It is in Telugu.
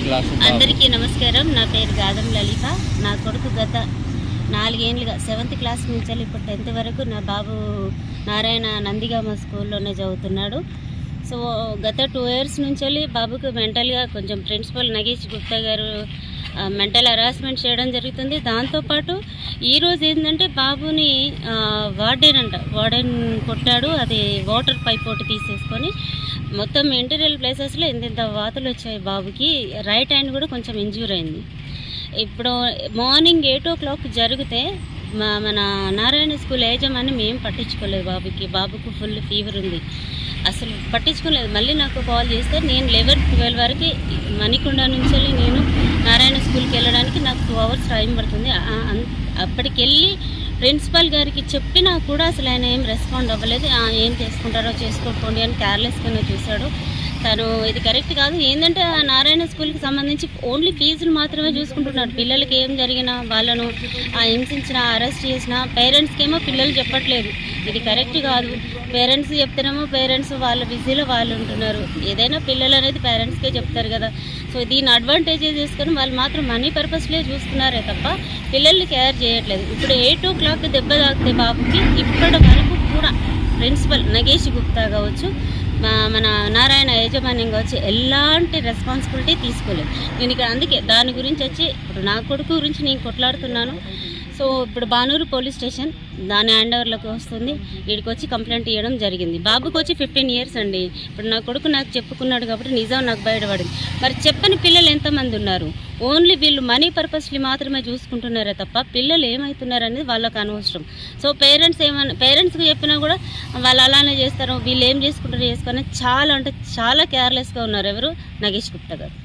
క్లాస్? అందరికీ నమస్కారం. నా పేరు గాదం లలిత. నా కొడుకు గత 4 ఏళ్ళుగా 7th క్లాస్ నుంచి ఇప్పుడు 10th వరకు నా బాబు నారాయణ నందిగామ స్కూల్లోనే చదువుతున్నాడు. సో గత 2 years నుంచి బాబుకు మెంటల్గా కొంచెం ప్రిన్సిపల్ నగేష్ గుప్తా గారు మెంటల్ హరాస్మెంట్ చేయడం జరుగుతుంది. దాంతోపాటు ఈరోజు ఏంటంటే బాబుని వార్డెన్ కొట్టాడు. అది వాటర్ పైప్ ఒకటి తీసేసుకొని మొత్తం ఇంటీరియల్ ప్లేసెస్లో ఇంత వాతలు వచ్చాయి. బాబుకి రైట్ హ్యాండ్ కూడా కొంచెం ఇంజ్యూర్ అయింది. ఇప్పుడు మార్నింగ్ 8 o'clock జరిగితే మన నారాయణ స్కూల్ యాజమాన్యం మేము పట్టించుకోలేదు. బాబుకు ఫుల్ ఫీవర్ ఉంది, అసలు పట్టించుకోలేదు. మళ్ళీ నాకు కాల్ చేస్తే నేను 11-12 వరకు మణికొండ నుంచి నేను నారాయణ స్కూల్కి వెళ్ళడానికి నాకు 2 hours టైం పడుతుంది. అప్పటికెళ్ళి ప్రిన్సిపల్ గారికి చెప్పినా కూడా అసలు ఆయన ఏం రెస్పాండ్ అవ్వలేదు. ఏం చేసుకుంటారో చేసుకోండి అని కేర్లెస్గానే చూశాడు. తను ఇది కరెక్ట్ కాదు. ఏంటంటే ఆ నారాయణ స్కూల్కి సంబంధించి ఓన్లీ ఫీజులు మాత్రమే చూసుకుంటున్నాడు. పిల్లలకి ఏం జరిగినా వాళ్ళను హింసించినా అరెస్ట్ చేసినా పేరెంట్స్కి ఏమో పిల్లలు చెప్పట్లేదు. ఇది కరెక్ట్ కాదు. పేరెంట్స్ చెప్తేనేమో పేరెంట్స్ వాళ్ళ బిజీలో వాళ్ళు ఉంటున్నారు. ఏదైనా పిల్లలు అనేది పేరెంట్స్కే చెప్తారు కదా. సో దీన్ని అడ్వాంటేజ్ చేసుకొని వాళ్ళు మాత్రం మనీ పర్పస్లే చూస్తున్నారే తప్ప పిల్లల్ని కేర్ చేయట్లేదు. ఇప్పుడు 8 o'clock దెబ్బ తాకితే బాబుకి ఇప్పటి వరకు కూడా ప్రిన్సిపల్ నగేష్ గుప్తా కావచ్చు, మన నారాయణ యాజమాన్యం కావచ్చు, ఎలాంటి రెస్పాన్సిబిలిటీ తీసుకోలేదు. నేను ఇక్కడ అందుకే దాని గురించి ఇప్పుడు నా కొడుకు గురించి నేను కొట్లాడుతున్నాను. సో ఇప్పుడు బానూరు పోలీస్ స్టేషన్ దాని హ్యాండ్ ఓవర్లోకి వస్తుంది. వీడికి వచ్చి కంప్లైంట్ ఇవ్వడం జరిగింది. బాబుకి వచ్చి 15 years అండి. ఇప్పుడు నా కొడుకు నాకు చెప్పుకున్నాడు కాబట్టి నిజం నాకు బయటపడింది. మరి చెప్పని పిల్లలు ఎంతమంది ఉన్నారు? ఓన్లీ వీళ్ళు మనీ పర్పస్లు మాత్రమే చూసుకుంటున్నారే తప్ప పిల్లలు ఏమవుతున్నారు అనేది వాళ్ళకు అనవసరం. సో పేరెంట్స్కి చెప్పినా కూడా వాళ్ళు అలానే చేస్తారు. వీళ్ళు ఏం చేసుకుంటారో చేసుకొని చాలా కేర్లెస్గా ఉన్నారు. ఎవరు? నగేష్ గుప్తా గారు.